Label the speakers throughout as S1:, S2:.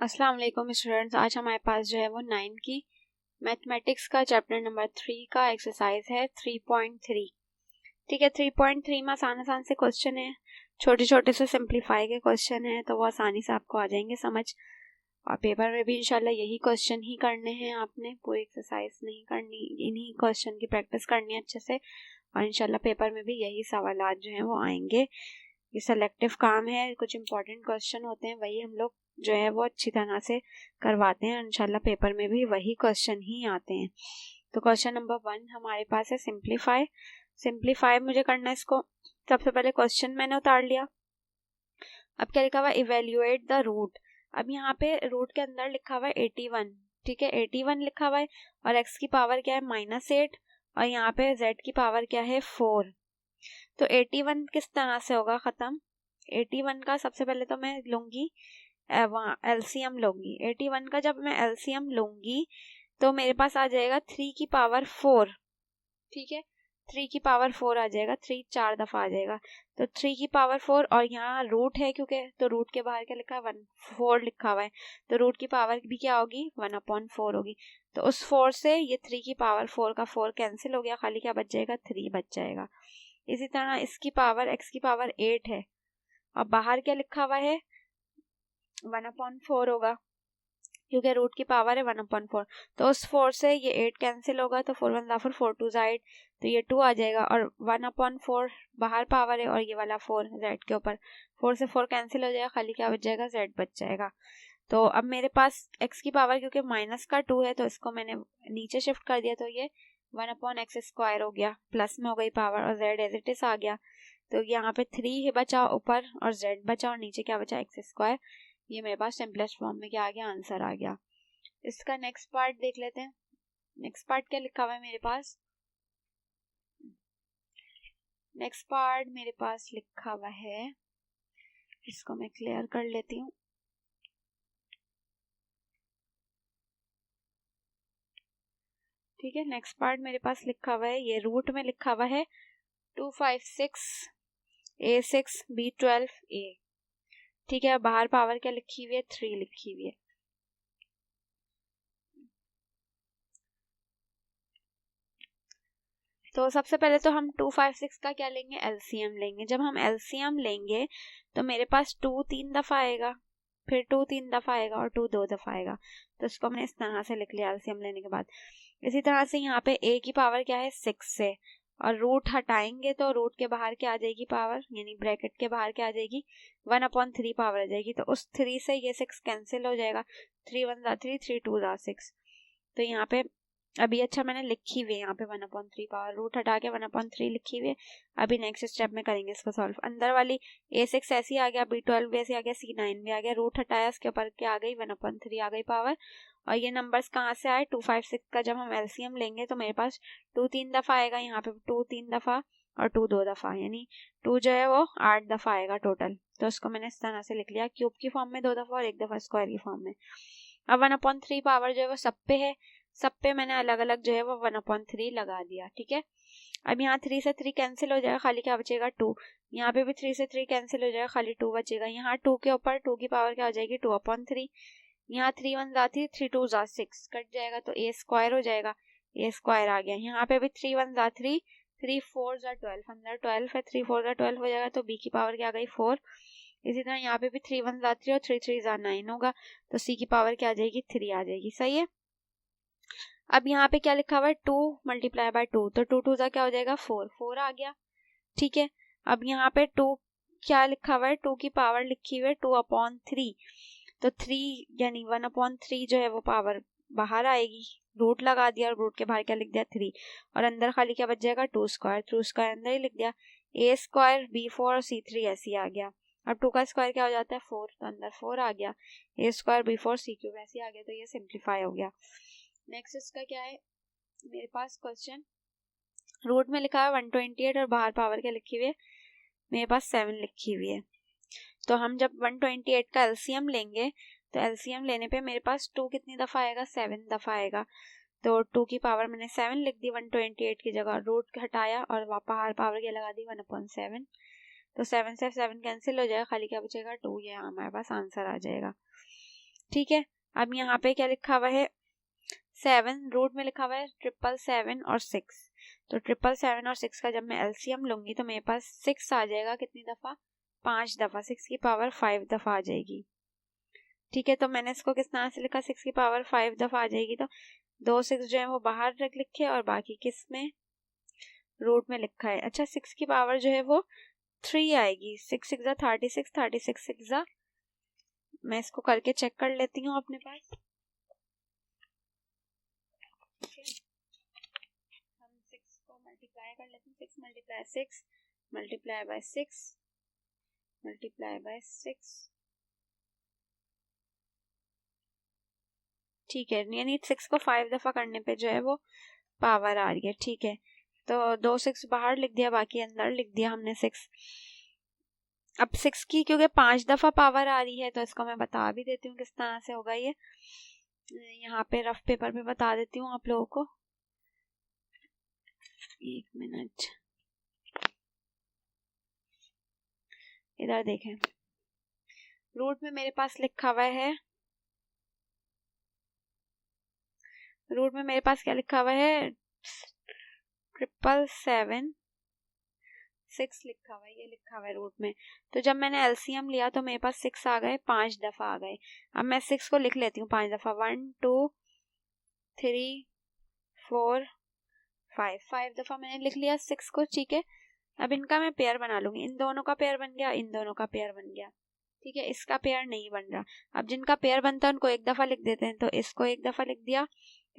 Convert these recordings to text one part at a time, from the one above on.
S1: अस्सलाम वालेकुम स्टूडेंट्स। आज हमारे पास जो है वो 9 की मैथमेटिक्स का चैप्टर नंबर 3 का एक्सरसाइज है 3.3। ठीक है, 3.3 में आसान से क्वेश्चन है, छोटे छोटे से सिंप्लीफाई के क्वेश्चन है, तो वो आसानी से आपको आ जाएंगे समझ। और पेपर में भी इंशाल्लाह यही क्वेश्चन ही करने हैं, आपने पूरी एक्सरसाइज नहीं करनी, इन्हीं क्वेश्चन की प्रैक्टिस करनी है अच्छे से। और इंशाल्लाह पेपर में भी यही सवाल जो हैं वो आएंगे। ये सेलेक्टिव काम है, कुछ इंपॉर्टेंट क्वेश्चन होते हैं वही हम लोग जो है वो अच्छी तरह से करवाते हैं। इंशाल्लाह पेपर में भी वही क्वेश्चन ही आते हैं। तो क्वेश्चन नंबर 1 हमारे पास है सिंप्लीफाई मुझे करना है इसको। सबसे पहले क्वेश्चन मैंने उतार लिया। अब क्या लिखा हुआ है, इवेल्युएट द रूट। अब यहाँ पे रूट के अंदर लिखा हुआ है 81। ठीक है, 81 लिखा हुआ है और x की पावर क्या है -8 और यहाँ पे z की पावर क्या है 4। तो 81 किस तरह से होगा खत्म। 81 का सबसे पहले तो मैं लूंगी एलसीएम लूंगी। 81 का जब मैं एलसीएम लूंगी तो मेरे पास आ जाएगा 3 की पावर 4। ठीक है, 3 की पावर 4 आ जाएगा, 3 4 दफा आ जाएगा। तो 3 की पावर 4 और यहाँ रूट है क्योंकि, तो रूट के बाहर क्या लिखा है 1/4 लिखा हुआ है, तो रूट की पावर भी क्या होगी 1/4 होगी। तो उस 4 से ये 3 की पावर 4 का 4 कैंसिल हो गया, खाली क्या बच जाएगा 3 बच जाएगा। इसी तरह इसकी पावर x की पावर 8 है और बाहर क्या लिखा हुआ है 1/4 होगा क्योंकि रूट की पावर है 1/4। तो उस 4 से ये 8 कैंसिल होगा, तो 4 1 4 4 2 8, तो ये 2 आ जाएगा और 1/4 बाहर पावर है और ये वाला 4 z के ऊपर, 4 से 4 कैंसिल हो जाएगा, खाली क्या बच जाएगा z बच जाएगा। तो अब मेरे पास x की पावर क्योंकि माइनस का 2 है तो इसको मैंने नीचे शिफ्ट कर दिया, तो ये 1/x² हो गया, प्लस में हो गई पावर और z एज इट इज आ गया। तो यहाँ पे 3 बचा ऊपर और z बचा और नीचे क्या बचा x²। ये मेरे पास सिंपलेस्ट फॉर्म में क्या आ गया, आंसर आ गया। इसका नेक्स्ट पार्ट देख लेते हैं। नेक्स्ट पार्ट क्या लिखा हुआ है मेरे पास, नेक्स्ट पार्ट मेरे पास लिखा हुआ है, इसको मैं क्लियर कर लेती हूँ। ठीक है, नेक्स्ट पार्ट मेरे पास लिखा हुआ है, ये रूट में लिखा हुआ है 256 A6 B12 A। ठीक है, बाहर पावर क्या लिखी हुई है 3 लिखी हुई है। तो सबसे पहले तो हम 256 का क्या लेंगे, एलसीएम लेंगे। जब हम एलसीएम लेंगे तो मेरे पास 2 3 दफा आएगा, फिर 2 3 दफा आएगा और 2 2 दफा आएगा। तो इसको मैंने इस तरह से लिख लिया एलसीएम लेने के बाद। इसी तरह से यहाँ पे a की पावर क्या है 6 से, और रूट हटाएंगे तो रूट के बाहर क्या आ जाएगी पावर, यानी ब्रैकेट के बाहर क्या आ जाएगी 1/3 पावर आ जाएगी। तो उस 3 से ये 6 कैंसिल हो जाएगा, 3 1 3 3 2 6। तो यहाँ पे अभी अच्छा मैंने लिखी हुई है यहाँ पे 1/3 पावर, रूट हटा के 1/3 लिखी हुई है। अभी नेक्स्ट स्टेप में करेंगे इसको सॉल्व। अंदर वाली A6 ऐसी आ गया, B12 भी ऐसी आ गया, C9 भी आ गया, रूट हटाया उसके ऊपर क्या आ गई 1/3 आ गई पावर। और ये नंबर्स कहाँ से आए 256 का जब हम एलसीएम लेंगे तो मेरे पास 2 3 दफा आएगा, यहाँ पे 2 3 दफा और 2 2 दफा, यानी 2 जो है वो 8 दफा आएगा टोटल। तो इसको मैंने इस तरह से लिख लिया, क्यूब की फॉर्म में 2 दफा और 1 दफा स्क्वायर की फॉर्म में। अब 1/3 पावर जो है वो सब पे है, सब पे मैंने अलग अलग जो है वो 1/3 लगा दिया। ठीक है, अब यहाँ 3 से 3 कैंसिल हो जाएगा, खाली क्या बचेगा 2। यहाँ पे भी 3 से 3 कैंसिल हो जाएगा, खाली 2 बचेगा। यहाँ 2 के ऊपर 2 की पावर क्या हो जाएगी 2/3। यहाँ 3 1 3 3 2 6 कट जाएगा, तो A² हो जाएगा, A² आ गया। यहाँ पे भी 3 1 3 3 4 12, अंदर 12 है, 3 4 12 हो जाएगा, तो B की पावर क्या आ गई 4। इसी तरह यहाँ पे भी 3 1 3 और 3 3 9 होगा, तो C की पावर क्या आ जाएगी 3 आ जाएगी। सही है। अब यहाँ पे क्या लिखा हुआ है 2 × 2, तो 2 2 क्या हो जाएगा 4 4 आ गया। ठीक है, अब यहाँ पे 2 क्या लिखा हुआ है 2 की पावर लिखी हुई है 2/3, तो 3 यानी 1/3 जो है वो पावर बाहर आएगी, रूट लगा दिया और रूट के बाहर क्या लिख दिया 3 और अंदर खाली क्या बच जाएगा 2² अंदर ही लिख दिया, A² B4 और C3 ऐसे आ गया। अब 2 का स्क्वायर क्या हो जाता है 4, तो अंदर 4 आ गया, A² B4 C3 ऐसे आ गया, तो ये सिंप्लीफाई हो गया। नेक्स्ट इसका क्या है मेरे पास क्वेश्चन, रूट में लिखा है 128 और बाहर पावर क्या लिखी हुई है मेरे पास 7 लिखी हुई है। तो हम जब 128 का एलसीएम लेंगे तो एलसीएम लेने पे मेरे पास 2 कितनी दफा आएगा 7 दफा आएगा, तो 2 की पावर मैंने 7 लिख दी 128 की जगह, रूट हटाया और बाहर पावर क्या लगा दी 1/7। तो 7 से 7 कैंसिल हो जाएगा, खाली क्या बचेगा 2, ये हमारे पास आंसर आ जाएगा। ठीक है, अब यहाँ पे क्या लिखा हुआ है 7, रूट में लिखा हुआ है 777 और 6, तो 777 और 6 का जब मैं एलसीएम लूंगी तो मेरे पास 6 आ जाएगा, कितनी दफा 5 दफा, 6 की पावर 5 दफा आ जाएगी। ठीक है, तो मैंने इसको किस तरह से लिखा 6 की पावर 5 दफा आ जाएगी, तो 2 6 जो है वो बाहर लिखे और बाकी किस में रूट में लिखा है। अच्छा 6 की पावर जो है वो 3 आएगी, 6 6 36, 36 6 मैं इसको करके चेक कर लेती हूँ अपने पास। हम 6 को मल्टीप्लाई कर लेते हैं, 6 multiply 6 multiply by 6 multiply by 6, ठीक है, यानी 6 को 5 दफा करने पे जो है वो पावर आ रही है। ठीक है, तो 2 6 बाहर लिख दिया, बाकी अंदर लिख दिया हमने 6। अब 6 की क्योंकि 5 दफा पावर आ रही है तो इसको मैं बता भी देती हूँ किस तरह से होगा ये, यहाँ पे रफ पेपर पे बता देती हूँ आप लोगों को। 1 मिनट, इधर देखें, रूट में मेरे पास लिखा हुआ है, रूट में मेरे पास क्या लिखा हुआ है 777 6 लिखा हुआ है, ये लिखा हुआ है रूट में। तो जब मैंने एलसीएम लिया तो मेरे पास 6 आ गए, 5 दफा आ गए। अब मैं 6 को लिख लेती हूँ 5 दफा, 1 2 3 4 5 दफा मैंने लिख लिया 6 को। ठीक है, अब इनका मैं पेयर बना लूंगी, इन दोनों का पेयर बन गया, इन दोनों का पेयर बन गया। ठीक है, इसका पेयर नहीं बन रहा। अब जिनका पेयर बनता है उनको एक दफा लिख देते हैं, तो इसको एक दफा लिख दिया,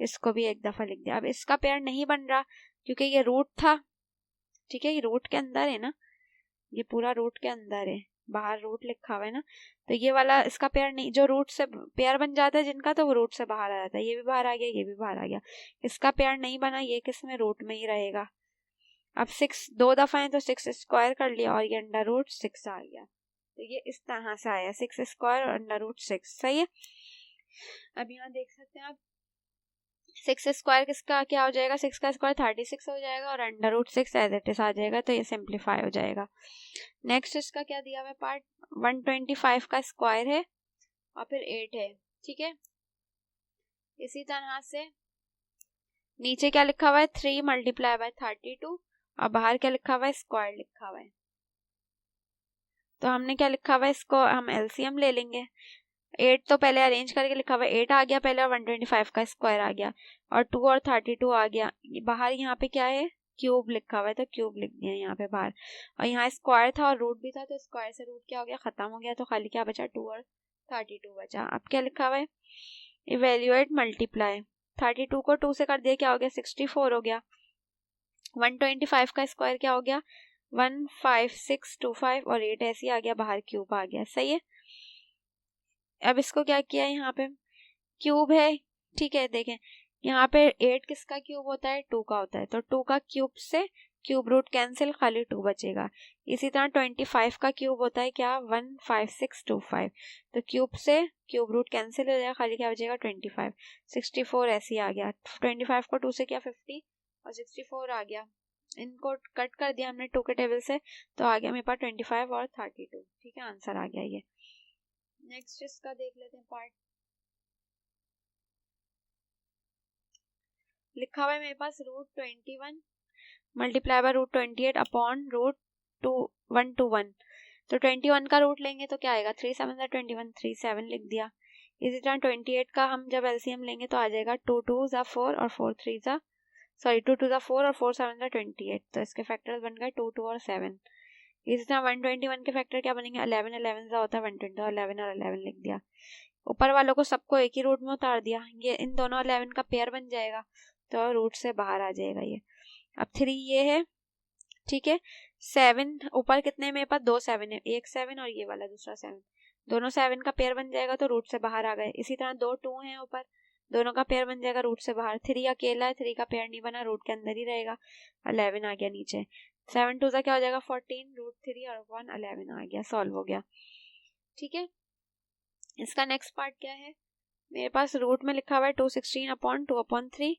S1: इसको भी एक दफा लिख दिया। अब इसका पेयर नहीं बन रहा क्योंकि ये रूट था। ठीक है, ये रूट के अंदर है ना, ये पूरा रूट के अंदर है, बाहर रूट लिखा हुआ है ना, तो ये वाला इसका पेयर नहीं, जो रूट से पेयर बन जाता है जिनका तो वो रूट से बाहर आ जाता है, ये भी बाहर आ गया, ये भी बाहर आ गया, इसका पेयर नहीं बना, ये किस में रूट में ही रहेगा। अब 6 2 दफा है तो 6 स्क्वायर कर लिया और ये अंडर रूट 6 आ गया, तो ये इस तरह से आया 6 स्क्वायर और अंडर रूट 6। सही है, अब यहाँ देख सकते हैं आप 6 स्क्वायर किसका क्या हो जाएगा, 6 का स्क्वायर 36 हो जाएगा और under root 6 as it is आ जाएगा, तो ये सिंप्लीफाई हो जाएगा। नेक्स्ट इसका क्या दिया हुआ है पार्ट, 125 का स्क्वायर है और फिर 8 है। ठीक है, इसी तरह से नीचे क्या लिखा हुआ है 3 मल्टीप्लाई बाय 32 और बाहर क्या लिखा हुआ है स्क्वायर लिखा हुआ है। तो हमने क्या लिखा हुआ है, इसको हम एलसीएम ले लेंगे। 8 तो पहले अरेंज करके लिखा हुआ है, 8 आ गया पहले और 125 का स्क्वायर आ गया और 2 और 32 आ गया। बाहर यहाँ पे क्या है क्यूब लिखा हुआ है, तो क्यूब लिख दिया यहाँ पे बाहर, और यहाँ स्क्वायर था और रूट भी था, तो स्क्वायर से रूट क्या हो गया खत्म हो गया, तो खाली क्या बचा 2 और 32 बचा। अब क्या लिखा हुआ है इवेल्युएट मल्टीप्लाई, 32 को 2 से कर दिया क्या हो गया 64 हो गया। 125 का स्क्वायर क्या हो गया 15625 और 8 ऐसे आ गया, बाहर क्यूब आ गया। सही है, अब इसको क्या किया यहाँ पे क्यूब है। ठीक है, देखें यहाँ पे 8 किसका क्यूब होता है 2 का होता है, तो 2 का क्यूब से क्यूब रूट कैंसिल, खाली 2 बचेगा। इसी तरह 25 का क्यूब होता है क्या 15625, तो क्यूब से क्यूब रूट कैंसिल हो जाएगा, खाली क्या बचेगा 25। 64 ऐसे आ गया, 25 को 2 से क्या 50 और 64 आ गया, इनको कट कर दिया हमने 2 के टेबल से, तो आ गया मेरे पास 25 और 32। ठीक है, आंसर आ गया ये। नेक्स्ट इसका देख लेते हैं पार्ट, लिखा हुआ है मेरे पास √21 मल्टीप्लाई बाय √28 अपॉन √121, तो 21 का रूट लेंगे तो क्या आएगा 3 7 21, 3 7 लिख दिया। इसी तरह 28 का हम जब एलसीएम लेंगे तो आ जाएगा 2 2 4 और 4 3 2 2 4 और 4 7 28, तो इसके फैक्टर्स बन गए 2 2 और 7। इसी तरह 121 के फैक्टर क्या बनेंगे 11 11 सा होता है 120, 11 और 11 लिख दिया। ऊपर वालों को सबको एक ही रूट में उतार दिया, ये इन दोनों 11 का पेयर बन जाएगा, तो रूट से बाहर आ जाएगा ये। अब 3 ये है। ठीक है, 7 ऊपर कितने मेरे पास 2 7 है, एक 7 और ये वाला दूसरा 7, दोनों 7 का पेयर बन जाएगा, तो रूट से बाहर आ गए। इसी तरह 2 2 है ऊपर, दोनों का पेयर बन जाएगा, रूट से बाहर। 3 अकेला है, 3 का पेयर नहीं बना, रूट के अंदर ही रहेगा, 11 आ गया नीचे। 7 2 क्या हो जाएगा 14, √3 और 1 11 आ गया, सॉल्व हो गया। ठीक है, इसका नेक्स्ट पार्ट क्या है, मेरे पास रूट में लिखा हुआ है 216 अपॉन 2/3,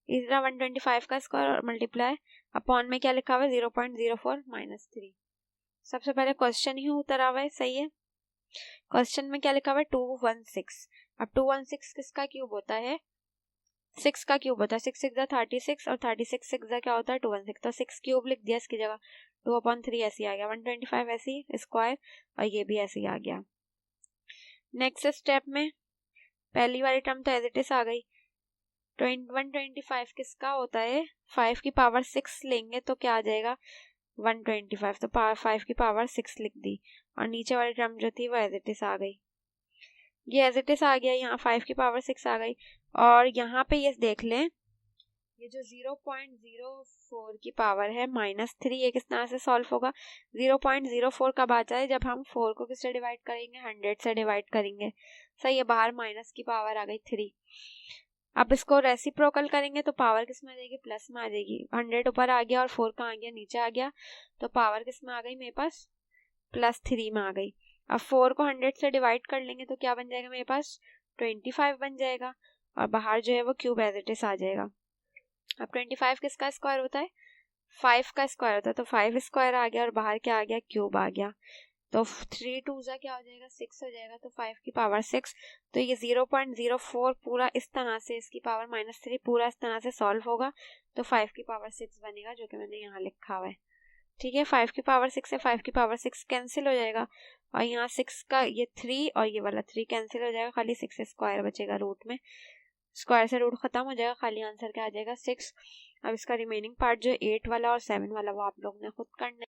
S1: इसी तरह 125 का स्क्वायर और मल्टीप्लाई अपॉन में क्या लिखा हुआ है 0.04 -3। सबसे पहले क्वेश्चन ही उतरा हुआ है। सही है, क्वेश्चन में क्या लिखा हुआ है 216, अब 216 किसका क्यूब होता है? 6 का क्यूब होता है। 6 6 36 और 36 6 क्या होता है? 216। तो 6 क्यूब लिख दिया इसकी जगह, 2/3 ऐसे आ गया, 125 ऐसे स्क्वायर, और ये भी ऐसे ही आ गया। नेक्स्ट स्टेप में पहली वाली टर्म तो एज इट इज आ गई। 125 किसका होता है? 5 की पावर 6 लेंगे तो क्या आ जाएगा? 125। तो 5 की पावर 6 लिख दी, और नीचे वाली टर्म जो थी वो एज इट इज आ गई। ये एज इट इज आ गया, यहाँ 5 की पावर 6 आ गई। और यहाँ पे ये देख लें, ये जो 0.04 की पावर है -3, ये किस तरह से सॉल्व होगा? 0.04 कब आ जाए? जब हम 4 को किससे डिवाइड करेंगे? 100 से डिवाइड करेंगे। सही है, बाहर माइनस की पावर आ गई 3। अब इसको रेसिप्रोकल करेंगे तो पावर किस में आ जाएगी? प्लस में आ जाएगी। 100 ऊपर आ गया और 4 कहाँ आ गया? नीचे आ गया। तो पावर किस में आ गई मेरे पास? +3 में आ गई। अब 4 को 100 से डिवाइड कर लेंगे तो क्या बन जाएगा मेरे पास? 25 बन जाएगा, और बाहर जो है वो क्यूब एज इट इज आ जाएगा। अब 25 किसका स्क्वायर होता है? 5 का स्क्वायर होता है। तो 5 स्क्वायर आ गया, और बाहर क्या आ गया? क्यूब आ गया। तो 3 2 क्या हो जाएगा? 6 हो जाएगा। तो 5 की पावर 6। तो ये 0.04 पूरा इस तरह से, इसकी पावर -3 पूरा इस तरह से सॉल्व होगा। तो 5 की पावर 6 बनेगा, जो कि मैंने यहाँ लिखा हुआ है। ठीक है, 5 की पावर 6 से 5 की पावर 6 कैंसिल हो जाएगा, और यहाँ 6 का ये 3 और ये वाला 3 कैंसिल हो जाएगा, खाली 6 स्क्वायर बचेगा रूट में। स्क्वायर से रूट खत्म हो जाएगा, खाली आंसर क्या आ जाएगा? 6। अब इसका रिमेनिंग पार्ट जो 8 वाला और 7 वाला वो आप लोग ने खुद करना है।